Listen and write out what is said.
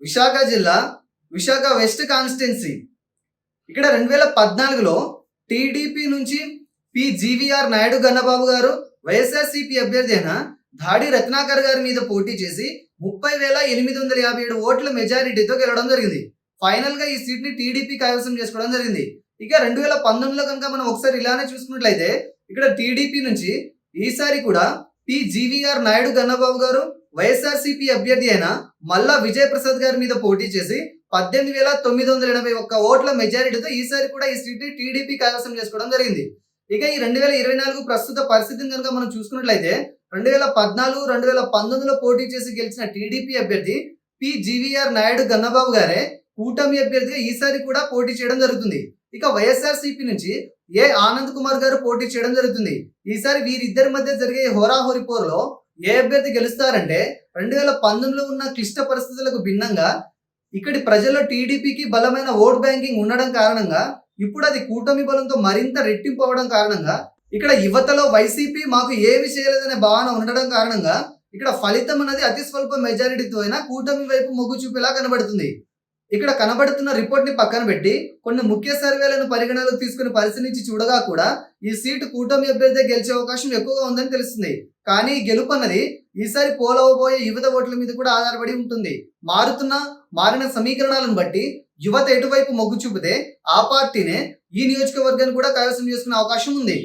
విశాఖ జిల్లా Visakha west constituency. ఇక్కడ 2014లో TDP నుంచి జీవీఆర్ నాయుడు గన్నబాబు గారు వైఎస్ఆర్సీపీ అభ్యర్థి అయిన ధాడి రత్నాకర్ గారి మీద పోటీ చేసి 30,857 ఓట్ల మెజారిటీతో గెలవడం జరిగింది. ఫైనల్ గా ఈ సీట్ ని టీడీపీ కైవసం చేసుకోవడం జరిగింది. ఇక 2019లో కనుక మనం ఒకసారి ఇలానే చూసుకున్నట్లయితే ఇక్కడ టీడీపీ నుంచి ఈసారి కూడా జీవీఆర్ నాయుడు గన్నబాబు గారు వైఎస్ఆర్సీపీ అభ్యర్థి అయిన మల్లా విజయ్ ప్రసాద్ గారి మీద పోటీ చేసి 18,981 ఓట్ల మెజారిటీతో ఈసారి కూడా ఈ సీట్ ని టీడీపీ కైవసం చేసుకోవడం జరిగింది. ఇక ఈ 2024 ప్రస్తుత పరిస్థితిని కనుక మనం చూసుకున్నట్లయితే 2014, 2019లో పోటీ చేసి గెలిచిన టీడీపీ అభ్యర్థి జీవీఆర్ నాయుడు గన్నబాబు గారే కూటమి అభ్యర్థిగా ఈసారి కూడా పోటీ చేయడం జరుగుతుంది. ఇక వైఎస్ఆర్సీపీ నుంచి ఆనంద్ కుమార్ గారు పోటీ చేయడం జరుగుతుంది. ఈసారి వీరిద్దరి మధ్య జరిగే హోరాహోరీ పోరులో ఏ అభ్యర్థి గెలుస్తారంటే 2019లో ఉన్న క్లిష్ట పరిస్థితులకు భిన్నంగా ఇక్కడి ప్రజల్లో టీడీపీకి బలమైన ఓట్ బ్యాంకింగ్ ఉండడం కారణంగా ఇప్పుడు అది కూటమి బలంతో మరింత రెట్టింపు అవడం కారణంగా ఇక్కడ యువతలో వైసీపీ మాకు ఏమి చేయలేదనే భావన ఉండడం కారణంగా ఇక్కడ ఫలితం అనేది అతి స్వల్ప మెజారిటీతో అయినా కూటమి వైపు మొగ్గు చూపేలా కనబడుతుంది. ఇక్కడ కనబడుతున్న రిపోర్ట్ ని పక్కన పెట్టి కొన్ని ముఖ్య సర్వేలను పరిగణలోకి తీసుకుని పరిశీలించి చూడగా కూడా ఈ సీటు కూటమి అభ్యర్థి గెలిచే అవకాశం ఎక్కువగా ఉందని తెలుస్తుంది. కానీ ఈ గెలుపు అన్నది ఈసారి పోలవబోయే యువత ఓట్ల మీద కూడా ఆధారపడి ఉంటుంది. మారిన సమీకరణాలను బట్టి యువత ఎటువైపు మొగ్గు చూపితే ఆ పార్టీనే ఈ నియోజకవర్గాన్ని కూడా కైవసం చేసుకునే అవకాశం ఉంది.